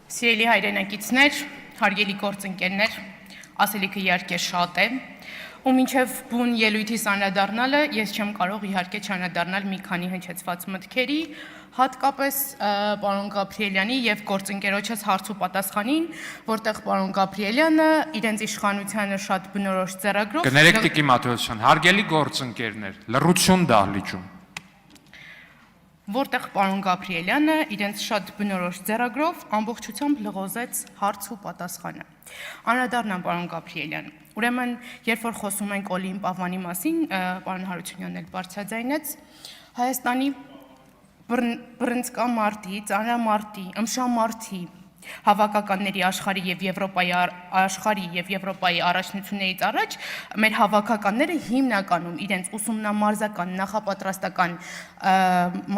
Սիրելի հայրենակիցներ, հարգելի գործընկերներ, ասելիքը իհարկե շատ է, ու մինչև բուն ելույթիս անդրադառնալը ես չեմ կարող իհարկե չանդրադառնալ մի քանի հնչեցված մտքերի, հատկապես պարոն Գաբրիելյանի եւ գործընկերոջս հարց ու պատասխանին, որտեղ պարոն Գաբրիելյանը իրենց իշխանությանը շատ բնորոշ ձեռագրով Կներեք Տիկի Մաթեոսյան, հարգելի գործընկերներ, լռություն դահլիճում որտեղ պարոն Գաբրիելյանը իրենց շատ բնորոշ ձեռագրով ամբողջությամբ լղոզեց հարց ու պատասխանը։ Անդրադառնամ պարոն Գաբրիելյան, ուրեմն երբ որ խոսում ենք Օլիմպ Ավանի մասին, պարոն Հարությունյանն էլ բարձրաձայնեց, Հայաստանի բռնցքամարտի, ծանրամարտի, ըմշամարտի, հավաքականների աշխարհի եւ Եվրոպայի առաջնություններից առաջ մեր հավաքականները հիմնականում իրենց ուսումնամարզական նախապատրաստական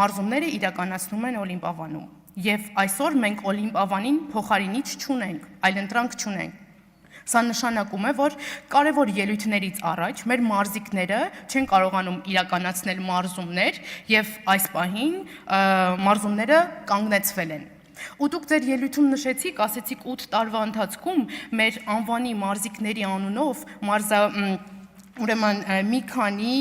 մարզումները իրականացնում են Օլիմպ Ավանում եւ այսօր մենք Օլիմպ Ավանին փոխարինիչ չունենք, այլընտրանք չունենք։ Սա նշանակում է, որ կարևոր ելույթներից առաջ մեր մարզիկները չեն կարողանում իրականացնել մարզումներ եւ այս պահին մարզումները կանգնեցվել են։ Ու դուք ձեր ելույթում նշեցիք, ասեցիք 8 տարվա ընթացքում մեր անվանի մարզիկների անունով ուրեմն մի քանի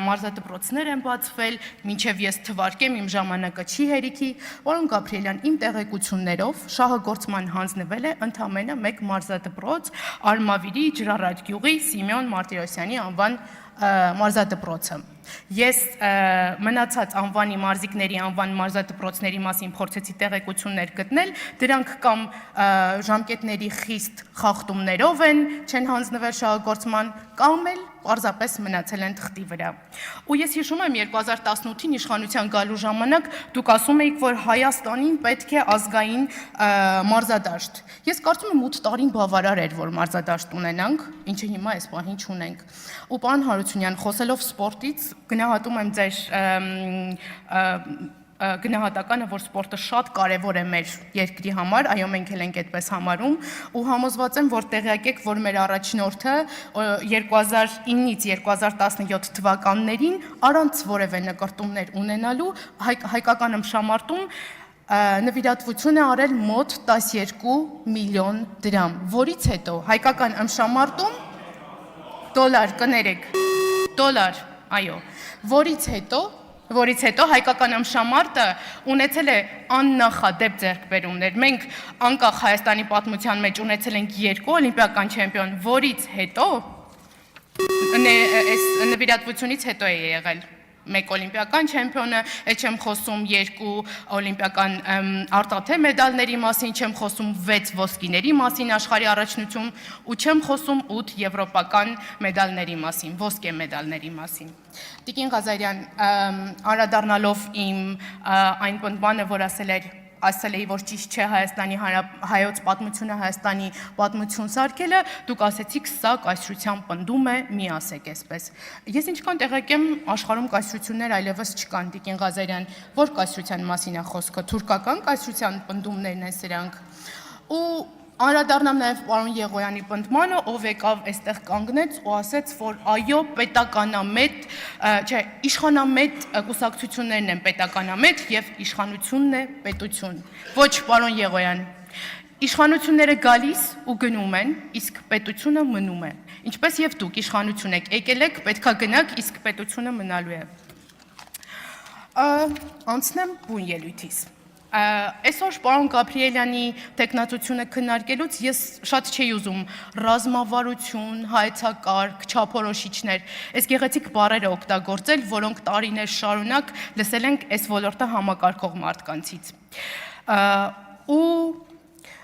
մարզադպրոցներ են բացվել, մինչև ես թվարկեմ, իմ ժամանակը չի հերիքի, պարոն Գաբրիելյան, իմ տեղեկություններով շահագործման հանձնվել է ընդամենը մեկ մարզադպրոց Արմավիրի Ջրառատ գյուղի Սիմեոն Մարտիրոսյանի անվան մարզադպրոցը։ Ես մնացած անվանի մարզիկների անվան մարզադպրոցների մասին փորձեցի տեղեկություններ գտնել, դրանք կամ ժամկետների խիստ խախտումներով են, չեն հանձնվել շահագործման, կամ էլ պարզապես մնացել են թղթի վրա։ Ու ես հիշում եմ 2018-ին իշխանության գալու ժամանակ դուք ասում էիք, որ Հայաստանին պետք է ազգային մարզադաշտ։ Ես կարծում եմ 8 տարին բավարար էր, որ մարզադաշտ ունենանք, ինչը հիմա այս պահին չունենք։ Ու պարոն Հարությունյան, խոսելով սպորտից, գնահատում եմ ձեր գնահատականը, որ սպորտը շատ կարևոր է մեր երկրի համար, այո մենք էլ ենք այդպես համարում, ու համոզված եմ, որ տեղյակ եք, որ մեր առաջնորդը 2009-ից 2017 թվականներին առանց որևէ նկրտումներ ունենալու հայկական ըմբշամարտում նվիրատվություն է արել մոտ 12 միլիոն դրամ, որից հետո հայկական ըմբշամարտում դոլար, կներեք, դոլար, այո, որից հետո հայկական ըմբշամարտը ունեցել է աննախադեպ ձեռքբերումներ։ Մենք անկախ Հայաստանի պատմության մեջ ունեցել ենք 2 օլիմպիական չեմպիոն, որից հետո այս նվիրատվությունից հետո է եղել 1 օլիմպիական չեմպիոնը, չեմ խոսում 2 օլիմպիական արտաթե մեդալների մասին, չեմ խոսում 6 ոսկիների մասին աշխարհի առաջնություն ու չեմ խոսում 8 եվրոպական մեդալների մասին, ոսկե մեդալների մասին։ Տիկին Ղազարյան, անդրադառնալով իմ այն պնդմանը, որ ասել էի, որ ճիշտ չէ հայոց պատմությունը Հայաստանի պատմություն սարքելը, դուք ասեցիք, սա կայսրության պնդում է, մի ասեք այսպես։ Ես ինչքան տեղյակ եմ, աշխարհում կայսրություններ այլևս չկան, Տիկին Ղազարյան, որ կայսրության մասին է խոսքը, թուրքական կայսրության պնդումներն են սրանք։ Ու անդրադառնամ նաև պարոն Եղոյանի պնդմանը, ով եկավ այստեղ կանգնեց ու ասեց, որ այո, պետականամետ, իշխանամետ կուսակցություններն են պետականամետ եւ իշխանությունն է պետություն։ Ոչ, պարոն Եղոյան, իշխանությունները գալիս ու գնում են, իսկ պետությունը մնում է։ Ինչպես եւ դուք իշխանություն եք, եկել եք, պետքա գնաք, իսկ պետությունը մնալու է։ Անցնեմ բուն ելույթիս։ Այսօր պարոն Գաբրիելյանի տեխնացությունը քննարկելուց ես շատ չէի ուզում ռազմավարություն, հայեցակարգ, չափորոշիչներ, այս գեղեցիկ բառերը օգտագործել, որոնք տարիներ շարունակ լսել ենք այս ոլորտը համակարգող մարդկանցից։ Ու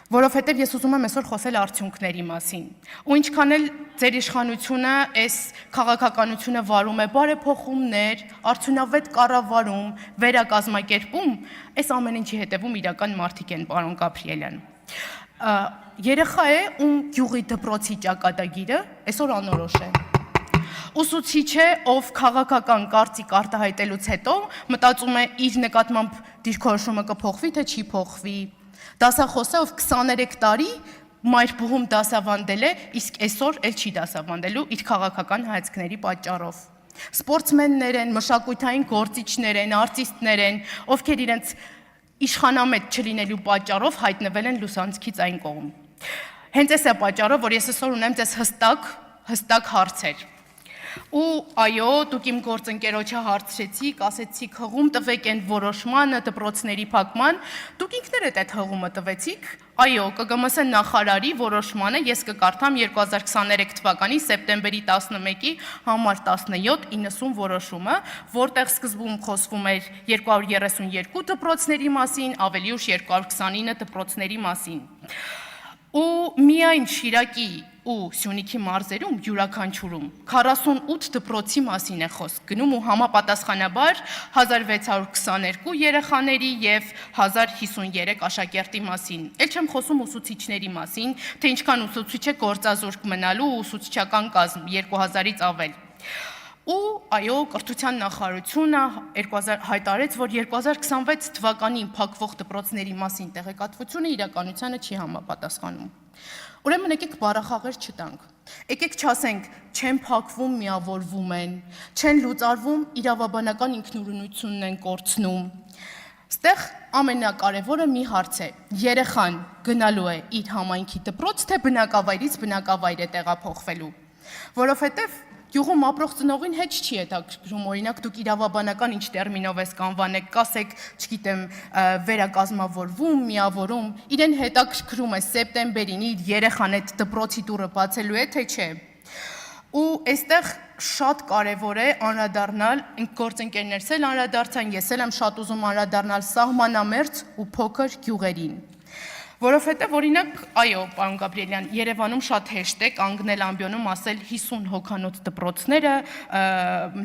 որովհետև ես ուզում եմ այսօր խոսել արդյունքների մասին։ Ու ինչքան էլ ձեր իշխանությունը այս քաղաքականությունը վարում է բարեփոխումներ, արդյունավետ կառավարում, վերակազմակերպում, այս ամեն ինչի հետևում իրական մարդիկ են, պարոն Գաբրիելյան։ Երեխա է, ում գյուղի դպրոցի ճակատագիրը այսօր անորոշ է։ Ուսուցիչ է, ով քաղաքական կարծիք արտահայտելուց հետո մտածում է իր նկատմամբ դիրքորոշումը կփոխվի, թե չի փոխվի։ Դասախոս է, ով 23 տարի մայրբուհում դասավանդել է, իսկ այսօր էլ չի դասավանդելու իր քաղաքական հայացքների պատճառով։ Սպորտսմեններ են, մշակութային գործիչներ են, արտիստներ են, ովքեր իրենց իշխանամետ չլինելու պատճառով հայտնվել են լուսանցքից այն կողմ։ Հենց այս է պատճառով, որ ես այսօր ունեմ ձեզ հստակ հարցեր։ Ու այո, դուք իմ գործընկերոջը հարցրեցիք, ասեցիք հղում տվեք այն որոշմանը, դպրոցների փակման, դուք ինքներդ այդ հղումը տվեցիք, այո, ԿԳՄՍ նախարարի որոշմանը ես կկարդամ 2023 թվականի սեպտեմբերի 11-ի համար 1790 որոշումը, որտեղ սկզբում խոսվում էր 232 դպրոցների մասին, ավելի ուշ 229 դպրոցների մասին։ Ու միայն Շիրակի ու Սյունիքի մարզերում յուրաքանչյուրում 48 դպրոցի մասին է խոսք գնում ու համապատասխանաբար 1622 երեխաների եւ 1053 աշակերտի մասին։ Էլ չեմ խոսում ուսուցիչների մասին, թե ինչքան ուսուցիչ է գործազուրկ մնալու ու ուսուցչական կազմ 2000-ից ավել։ Ու այո, կրթության նախարարությունը հայտարարեց, որ 2026 թվականին փակվող դպրոցների մասին տեղեկատվությունը իրականությանը չի համապատասխանում։ Ուրեմն եկեք բառախաղեր չտանք։ Եկեք չասենք, չեն փակվում, միավորվում են, չեն լուծարվում, իրավաբանական ինքնուրույնությունն են կորցնում։ Ստեղ ամենակարևորը մի հարց է. երեխան գնալու է իր համայնքի դպրոց, թե բնակավայրից բնակավայր է տեղափոխվելու։ Որովհետև Գյուղում ապրող ծնողին հետ չի հետաքրքրում, օրինակ դուք իրավաբանական ինչ տերմինով ես կանվանեք, կասեք, չգիտեմ, վերակազմավորվում, միավորում, իրեն հետաքրքրում է սեպտեմբերին իր երեխան այդ դպրոցի դուռը բացելու է, թե չէ։ Ու այստեղ շատ կարևոր է անդրադառնալ, գործընկերներս էլ անդրադարձան, ես էլ եմ շատ ուզում անդրադառնալ սահմանամերձ ու փոքր գյուղերին։ Որովհետև օրինակ, այո, պարոն Գաբրիելյան, Երևանում շատ հեշտ է կանգնել ամբիոնում ասել 50 հոգանոց դպրոցները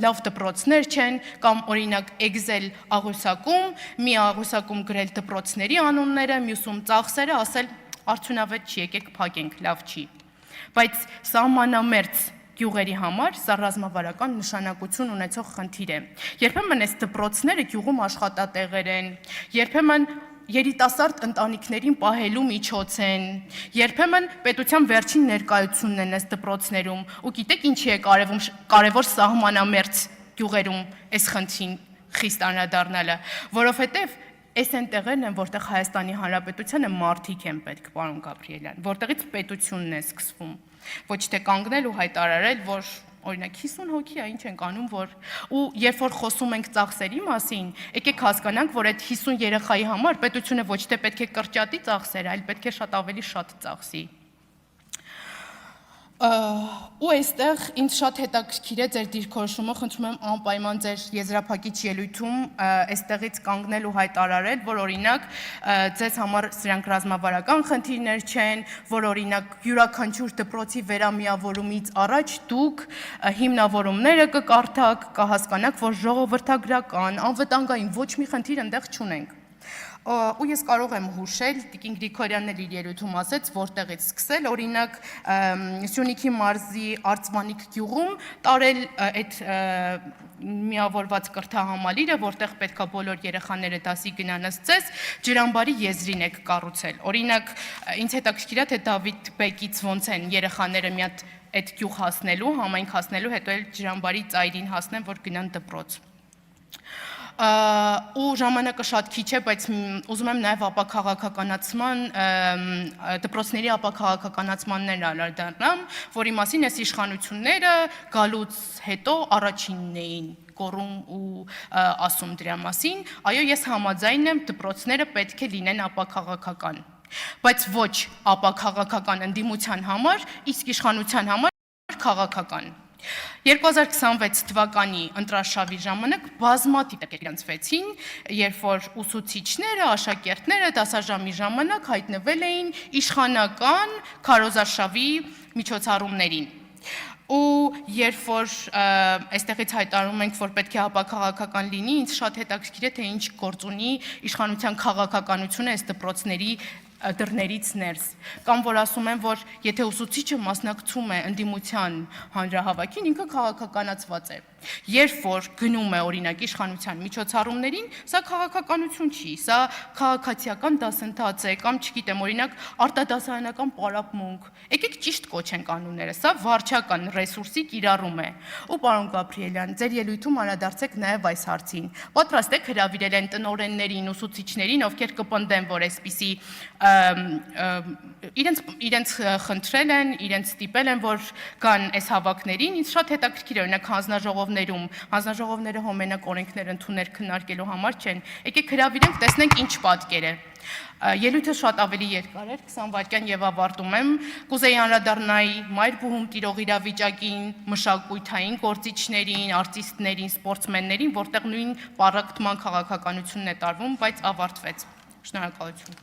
լավ դպրոցներ չեն, կամ օրինակ Excel աղյուսակում, մի աղյուսակում գրել դպրոցների անունները, մյուսում ծախսերը, ասել արդյունավետ չի, եկեք փակենք, լավ չի։ Բայց սահմանամերձ գյուղերի համար սա ռազմավարական նշանակություն ունեցող խնդիր է։ Երբեմն այս դպրոցները գյուղում աշխատատեղեր են, երբեմն երիտասարդ ընտանիքներին պահելու միջոց են, երբեմն պետության վերջին ներկայությունն են այս դպրոցներում, ու գիտեք ինչի է կարևոր սահմանամերձ գյուղերում այս խնդրին խիստ անդրադառնալը, որովհետև այս են տեղերն են, որտեղ Հայաստանի Հանրապետությանը մարդիկ են պետք, պարոն Գաբրիելյան, որտեղից պետությունն է սկսվում, ոչ թե կանգնել ու հայտարարել, որ օրինակ 50 հոգի է, ինչ ենք անում, որ ու երբ որ խոսում ենք ծախսերի մասին, եկեք հասկանանք, որ այդ 50 երեխայի համար պետությունը ոչ թե պետք է կրճատի ծախսերը, այլ պետք է շատ ավելի շատ ծախսի։ Ու այստեղ ինձ շատ հետաքրքիր է ձեր դիրքորոշումը, խնդրում եմ անպայման ձեր եզրափակիչ ելույթում այստեղից կանգնել ու հայտարարել, որ օրինակ ձեզ համար սրանք ռազմավարական խնդիրներ չեն, որ օրինակ յուրաքանչյուր դպրոցի վերամիավորումից առաջ դուք հիմնավորումները կկարդաք, կհասկանաք, որ ժողովրդագրական, անվտանգային ոչ մի խնդիր այնտեղ չունենք։ Ու ես կարող եմ հուշել, Տիկին Գրիգորյանն էլ իր ելույթում ասեց, որտեղից սկսել, օրինակ Սյունիքի մարզի Արծվանիկ գյուղում տարել այդ միավորված կրթահամալիրը, որտեղ պետքա բոլոր երեխաները դասի գնան ըստ ջրամբարի եզրին եք կառուցել։ Օրինակ, ինձ հետաքրքիր է, թե Դավիթ Բեկից ոնց են երեխաները մի հատ այդ գյուղ հասնելու, համայնք հասնելու, հետո էլ ջրամբարի ծայրին հասնեն, որ գնան դպրոց։ Ու ժամանակը շատ քիչ է, բայց ուզում եմ նաև ապաքաղաքականացման, դպրոցների ապաքաղաքականացմաններ անդրադառնամ, որի մասին այս իշխանությունները գալուց հետո առաջինն էին կոռում ու ասում դրա մասին։ Այո, ես համաձայն եմ, դպրոցները պետք է լինեն ապաքաղաքական, բայց ոչ ապաքաղաքական ընդդիմության համար, իսկ իշխանության համար քաղաքական։ 2026 թվականի ընտրարշավի ժամանակ բազմաթիվ գրանցվեցին, երբ որ ուսուցիչները, աշակերտները դասաժամի ժամանակ հայտնվել էին իշխանական քարոզարշավի միջոցառումներին։ Ու երբ որ այստեղից հայտարարում ենք, որ պետք է ապաքաղաքական լինի, ինձ շատ հետաքրքիր է, թե ինչ գործ ունի իշխանության քաղաքականությունը այս դպրոցների դռներից ներս, կամ որ ասում են, որ եթե ուսուցիչը մասնակցում է ընդդիմության հանրահավաքին, ինքը քաղաքականացված է։ Երբ որ գնում է օրինակ իշխանության միջոցառումներին, սա քաղաքականություն չի, սա քաղաքացիական դասընթաց է, կամ չգիտեմ, օրինակ արտադասարանական պարապմունք։ Եկեք ճիշտ կոչենք անունները, սա վարչական ռեսուրսի կիրառում է։ Ու պարոն Գաբրիելյան, ձեր ելույթում անդրադարձեք նաև այս հարցին։ Պատրաստ եք հրավիրել են տնօրեններին, ուսուցիչներին, ովքեր կպնդեն, որ այսպիսի իրենց խնդրել են, իրենց ստիպել են, որ կան այս հավաքներին, ինձ շատ հետաքրքիր է, օրինակ հանձնաժողովները հոմենակ օրենքներ ընդունել քննարկելու համար չեն, եկեք հրավիրենք, տեսնենք ինչ պատկեր է։ Ելույթը շատ ավելի երկար էր, 20 վայրկյան եւ ավարտում եմ։ Կուզեի անդրադառնալ մայր բուհում տիրող իրավիճակին, մշակութային գործիչներին, արտիստներին, սպորտսմեններին, որտեղ նույն պառակտման քաղաքականությունն է տարվում, բայց ավարտվեց։ Շնորհակալություն։